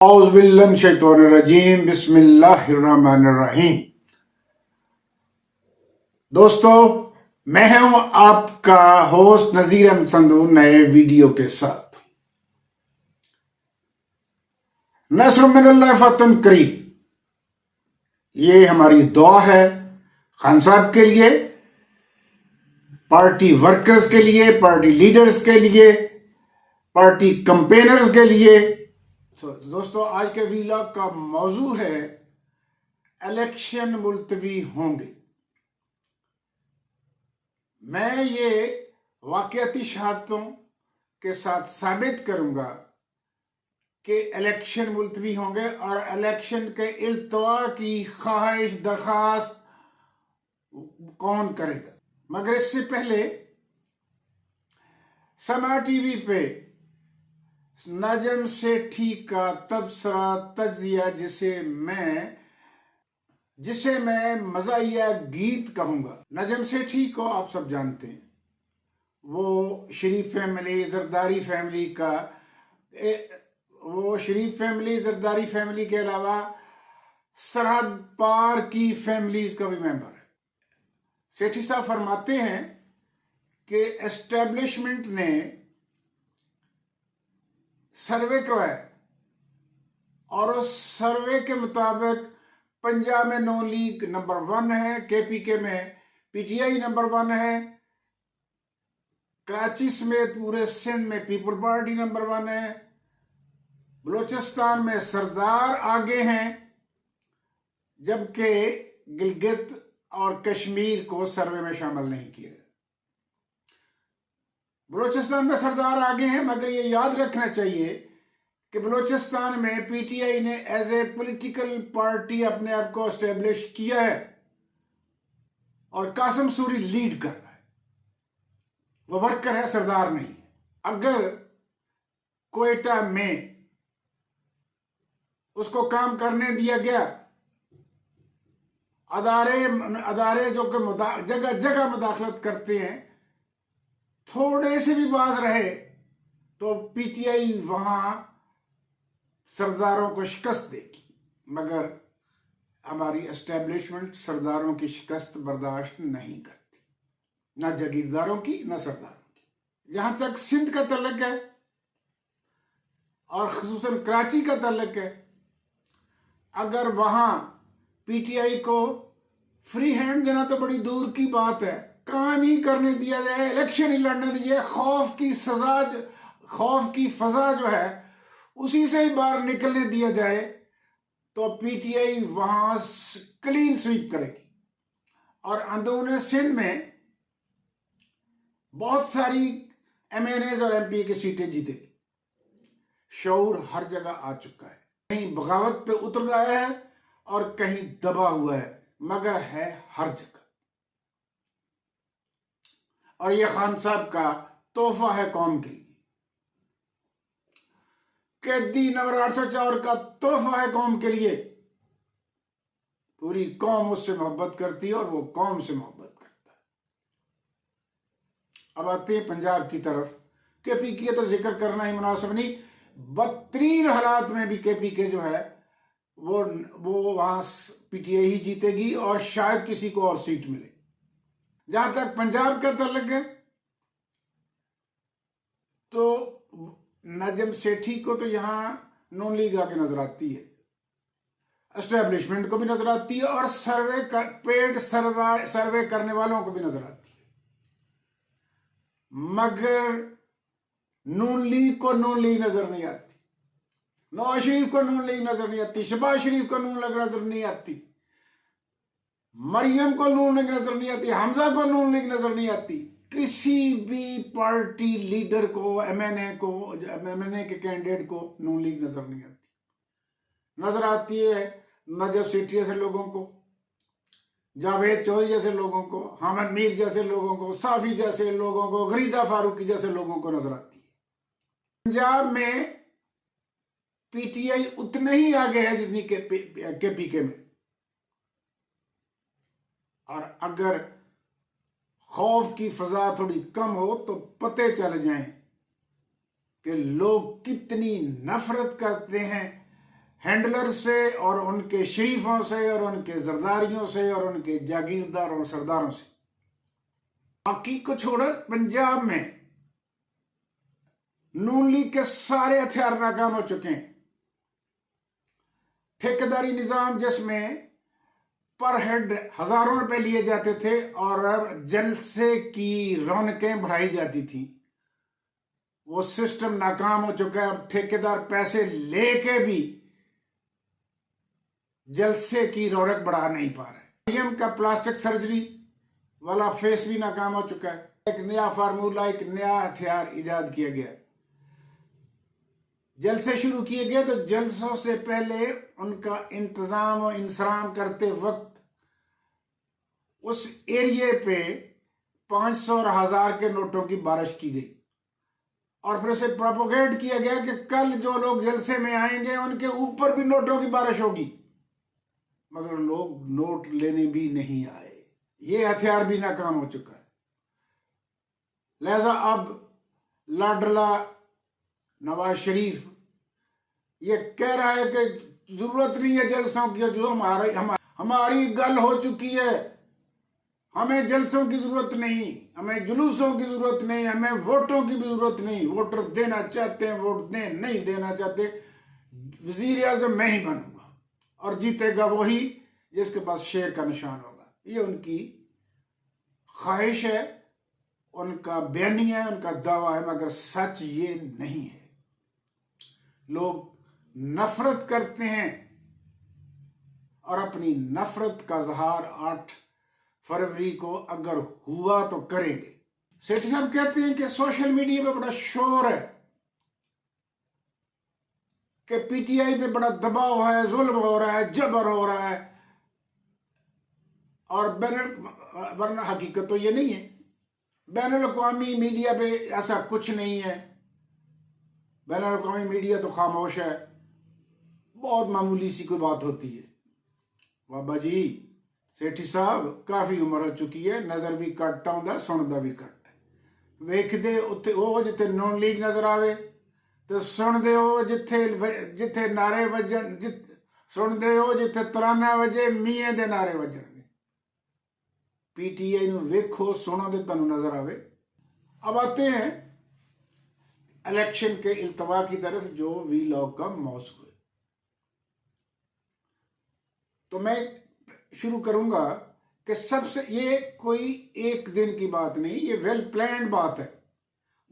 औज़ुबिल्लाहिमिनश्शैतानिर्रजीम बिस्मिल्लाहिर्रहमानिर्रहीम। दोस्तों, मैं हूं आपका होस्ट नज़ीर अहमद संधू नए वीडियो के साथ। नस्रुम मिनल्लाह फतहुन करीब, ये हमारी दुआ है खान साहब के लिए, पार्टी वर्कर्स के लिए, पार्टी लीडर्स के लिए, पार्टी कंपेनर्स के लिए। तो दोस्तों, आज के वीलॉग का मौजू है इलेक्शन मुलतवी होंगे। मैं ये वाकयाती शहादतों के साथ साबित करूंगा कि इलेक्शन मुलतवी होंगे और इलेक्शन के इल्तवा की ख्वाहिश दरखास्त कौन करेगा। मगर इससे पहले समा टीवी पे नजम सेठी का तबसरा तज्जिया जिसे मैं मज़ाहिया गीत कहूंगा। नजम सेठी को आप सब जानते हैं, वो शरीफ फैमिली जरदारी फैमिली के अलावा सरहद पार की फैमिलीज का भी मेंबर है। सेठी साहब फरमाते हैं कि एस्टेब्लिशमेंट ने सर्वे करवाया और उस सर्वे के मुताबिक पंजाब में नून लीग नंबर 1 है, केपीके में पीटीआई नंबर 1 है, कराची समेत पूरे सिंध में पीपल पार्टी नंबर 1 है, बलूचिस्तान में सरदार आगे हैं, जबकि गिलगित और कश्मीर को सर्वे में शामिल नहीं किया गया। बलूचिस्तान में सरदार आगे हैं, मगर ये याद रखना चाहिए कि बलूचिस्तान में पीटीआई ने एज ए पॉलिटिकल पार्टी अपने आप को एस्टेब्लिश किया है और कासिम सूरी लीड कर रहा है, वो वर्कर है, सरदार नहीं है। अगर क्वेटा में उसको काम करने दिया गया, अदारे जो कि जगह जगह मुदाखलत करते हैं, थोड़े से भी बाज रहे तो पीटीआई वहां सरदारों को शिकस्त देगी। मगर हमारी एस्टेब्लिशमेंट सरदारों की शिकस्त बर्दाश्त नहीं करती, ना जागीरदारों की ना सरदारों की। जहां तक सिंध का तल्लुक है और खुसूसन कराची का तल्लुक है, अगर वहां पीटीआई को फ्री हैंड देना तो बड़ी दूर की बात है, काम ही करने दिया जाए, इलेक्शन ही लड़ने दिए, खौफ की फजा जो है उसी से ही बाहर निकलने दिया जाए, तो पीटीआई वहां क्लीन स्वीप करेगी और अंदरूने सिंध में बहुत सारी एमएनएज और एमपी की सीटें जीतेगी। शऊर हर जगह आ चुका है, कहीं बगावत पे उतर गया है और कहीं दबा हुआ है, मगर है हर जगह। और यह खान साहब का तोहफा है कौम के लिए, कैदी नंबर 804 का तोहफा है कौम के लिए। पूरी कौम उससे मोहब्बत करती है और वो कौम से मोहब्बत करता है। अब आते हैं पंजाब की तरफ। केपीके तो जिक्र करना ही मुनासिब नहीं, बदतरीन हालात में भी केपीके जो है वो वहां पीटीआई ही जीतेगी और शायद किसी को और सीट मिले। जहां तक पंजाब का तल्लुक है, तो नजम सेठी को तो यहां नून लीग आके नजर आती है, एस्टेब्लिशमेंट को भी नजर आती है और सर्वे करने वालों को भी नजर आती है। मगर नून लीग को नून लीग नजर नहीं आती, नवाज शरीफ को नून लीग नजर नहीं आती, शहबाज शरीफ को नून लीग नजर नहीं आती, मरियम को नून लीग नजर नहीं आती, हमजा को नून लीग नजर नहीं आती। किसी भी पार्टी लीडर को, एमएनए के कैंडिडेट को नून लीग नजर नहीं आती। नजर आती है नजम सेठी जैसे लोगों को, जावेद चौधरी जैसे लोगों को, हामिद मीर जैसे लोगों को, साफी जैसे लोगों को, गरीदा फारूकी जैसे लोगों को नजर आती है। पंजाब में पीटीआई उतने ही आगे है जितनी केपीके में, और अगर खौफ की फजा थोड़ी कम हो तो पते चल जाएं कि लोग कितनी नफरत करते हैं हैंडलर से और उनके शरीफों से और उनके जरदारियों से और उनके जागीरदारों और सरदारों से। बाकी को छोड़ पंजाब में नून लीग के सारे हथियार नाकाम हो चुके हैं। ठेकेदारी निजाम जिसमें पर हेड हजारों रुपए लिए जाते थे और अब जलसे की रौनकें बढ़ाई जाती थी, वो सिस्टम नाकाम हो चुका है। अब ठेकेदार पैसे लेके भी जलसे की रौनक बढ़ा नहीं पा रहे। पीएम का प्लास्टिक सर्जरी वाला फेस भी नाकाम हो चुका है। एक नया फार्मूला, एक नया हथियार इजाद किया गया। जलसे शुरू किए गए तो जलसों से पहले उनका इंतजाम और इंसराम करते वक्त उस एरिए पे 500 और 1000 के नोटों की बारिश की गई और फिर उसे प्रोपोगेट किया गया कि कल जो लोग जलसे में आएंगे उनके ऊपर भी नोटों की बारिश होगी, मगर लोग नोट लेने भी नहीं आए। ये हथियार भी नाकाम हो चुका है। लिहाजा अब लाडला नवाज शरीफ ये कह रहा है कि जरूरत नहीं है जलसों की, जो हमारी गल हो चुकी है, हमें जलसों की जरूरत नहीं, हमें जुलूसों की जरूरत नहीं, हमें वोटों की भी जरूरत नहीं। वोटर देना चाहते हैं वोट दें, नहीं देना चाहते वजीर आजम मैं ही बनूंगा और जीतेगा वही जिसके पास शेर का निशान होगा। ये उनकी ख्वाहिश है, उनका बयानिया है, उनका दावा है, मगर सच ये नहीं है। लोग नफरत करते हैं और अपनी नफरत का इजहार 8 फरवरी को अगर हुआ तो करेंगे। सेठी साहब कहते हैं कि सोशल मीडिया पे बड़ा शोर है कि पीटीआई पे बड़ा दबाव है, जुल्म हो रहा है, जबर हो रहा है, और वरना हकीकत तो ये नहीं है। बैनुल अक़वामी मीडिया पे ऐसा कुछ नहीं है। बैनुल अक़वामी मीडिया तो खामोश है, बहुत मामूली सी कोई बात होती है। बाबा जी सेठी साहब काफी उम्र हो चुकी है, नजर भी घट आउंदा, सुनदा भी घट है। वेखदे उत्थे वो जिथे नून लीग नजर आवे तो सुनदे हो जिथे नारे वजन, सुनदे हो जिथे तराना वजे, मियां दे नारे वजणगे। पीटीआई नूं वेखो सुनो तो तुहानूं नजर आवे। अब आते हैं इलेक्शन के इल्तवा की तरफ जो वीलॉग का मौसू है। तो मैं शुरू करूंगा कि सबसे, ये कोई एक दिन की बात नहीं, ये वेल प्लान्ड बात है।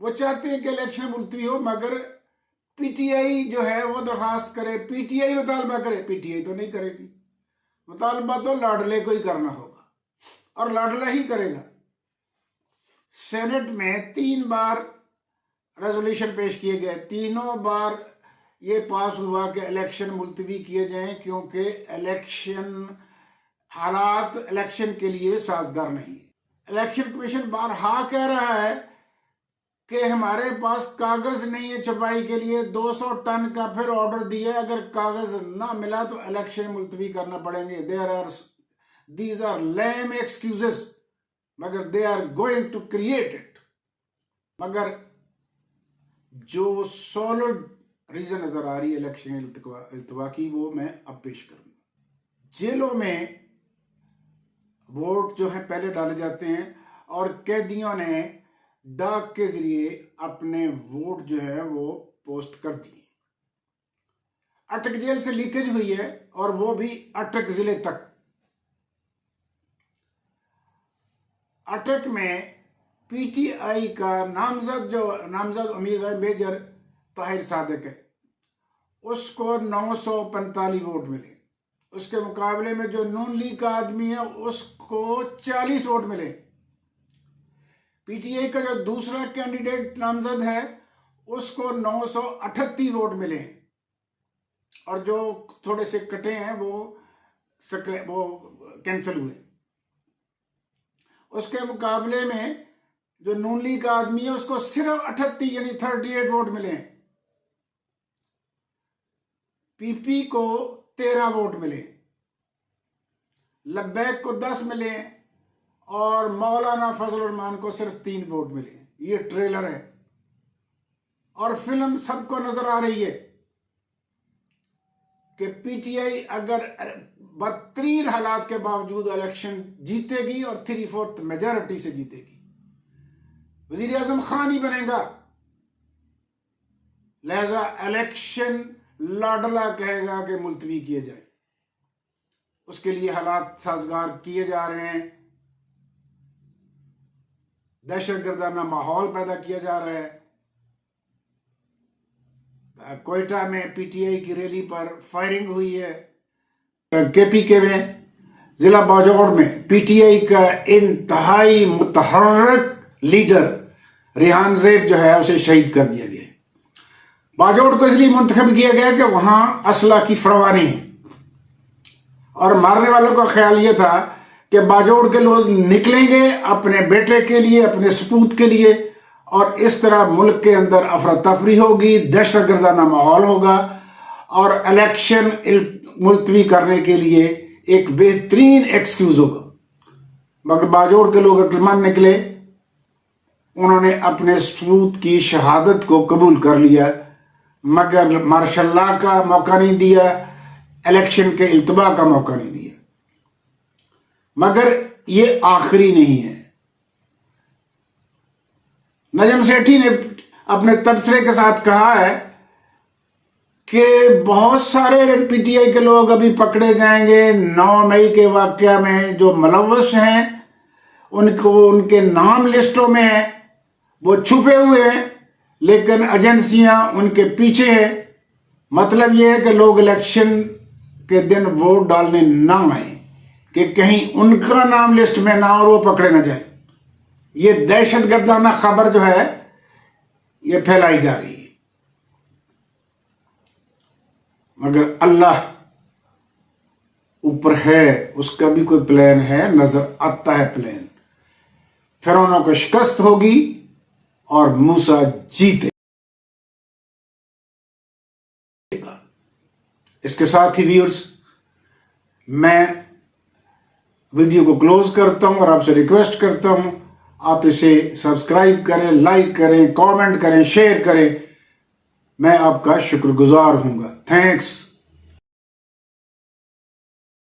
वो चाहते हैं कि इलेक्शन मुलतवी हो, मगर पीटीआई जो है वो दरखास्त करे, पीटीआई मुतालबा करे, पीटीआई तो नहीं करेगी। मुतालबा तो लाडले को ही करना होगा और लाडला ही करेगा। सेनेट में 3 बार रेजोल्यूशन पेश किए गए, तीनों बार ये पास हुआ कि इलेक्शन मुलतवी किए जाएं क्योंकि इलेक्शन हालात इलेक्शन के लिए साजगार नहीं है। इलेक्शन कमीशन बारहा कह रहा है कि हमारे पास कागज नहीं है छपाई के लिए, 200 टन का फिर ऑर्डर दिया, अगर कागज ना मिला तो इलेक्शन मुलतवी करना पड़ेंगे। दीज आर लेम एक्सक्यूजेस, मगर they are going to create it. मगर जो सॉलिड रीजन नजर आ रही है इलेक्शन इल्तवा की, वो मैं अब पेश करूंगा। जेलों में वोट जो है पहले डाले जाते हैं और कैदियों ने डाक के जरिए अपने वोट जो है वो पोस्ट कर दिए। अटक जेल से लीकेज हुई है और वो भी अटक जिले तक। अटक में पीटीआई का नामजद उम्मीदवार मेजर ताहिर सादिक है, उसको 945 वोट मिले। उसके मुकाबले में जो नून लीग का आदमी है उसको 40 वोट मिले। पीटीआई का जो दूसरा कैंडिडेट नामजद है उसको 938 वोट मिले और जो थोड़े से कटे हैं वो कैंसिल हुए। उसके मुकाबले में जो नून लीग का आदमी है उसको सिर्फ 38 यानी 38 वोट मिले। पीपी को 13 वोट मिले, लब्बैक को 10 मिले और मौलाना फजल रहमान को सिर्फ 3 वोट मिले। ये ट्रेलर है और फिल्म सबको नजर आ रही है। कि पीटीआई अगर बदतरीन हालात के बावजूद इलेक्शन जीतेगी और 3/4 मेजॉरिटी से जीतेगी, वजीर आजम खान ही बनेगा। लिहाजा इलेक्शन लाडला कहेगा कि मुलतवी किए जाए, उसके लिए हालात साजगार किए जा रहे हैं। दहशतगर्दाना माहौल पैदा किया जा रहा है। कोयटा में पीटीआई की रैली पर फायरिंग हुई है। केपीके में जिला बाजौर में पीटीआई का इंतहाई मुतहर्रिक लीडर रेहान ज़ैब जो है उसे शहीद कर दिया गया। बाजौर को इसलिए मुंतखब किया गया कि वहां असला की फरवानी है और मारने वालों का ख्याल यह था कि बाजौर के लोग निकलेंगे अपने बेटे के लिए, अपने सपूत के लिए, और इस तरह मुल्क के अंदर अफरा तफरी होगी, दहशतगर्दाना माहौल होगा और इलेक्शन मुलतवी करने के लिए एक बेहतरीन एक्सक्यूज होगा। मगर बाजौर के लोग अक्लमंद निकले, उन्होंने अपने सपूत की शहादत को कबूल कर लिया, मगर मार्शल लॉ का मौका नहीं दिया, इलेक्शन के इल्तबा का मौका नहीं दिया। मगर ये आखिरी नहीं है। नजम सेठी ने अपने तबसरे के साथ कहा है कि बहुत सारे पीटीआई के लोग अभी पकड़े जाएंगे। 9 मई के वाकया में जो मुलव्वस हैं उनको उनके नाम लिस्टों में है, वो छुपे हुए हैं, लेकिन एजेंसियां उनके पीछे हैं। मतलब यह है कि लोग इलेक्शन के दिन वोट डालने ना आए कि कहीं उनका नाम लिस्ट में ना और वो पकड़े ना जाए। ये दहशतगर्दाना खबर जो है ये फैलाई जा रही है। मगर अल्लाह ऊपर है, उसका भी कोई प्लान है, नजर आता है प्लान। फिरौनों को शिकस्त होगी और मूसा जीते। इसके साथ ही व्यूअर्स, मैं वीडियो को क्लोज करता हूं और आपसे रिक्वेस्ट करता हूं आप इसे सब्सक्राइब करें, लाइक करें, कमेंट करें, शेयर करें। मैं आपका शुक्रगुजार हूंगा। थैंक्स।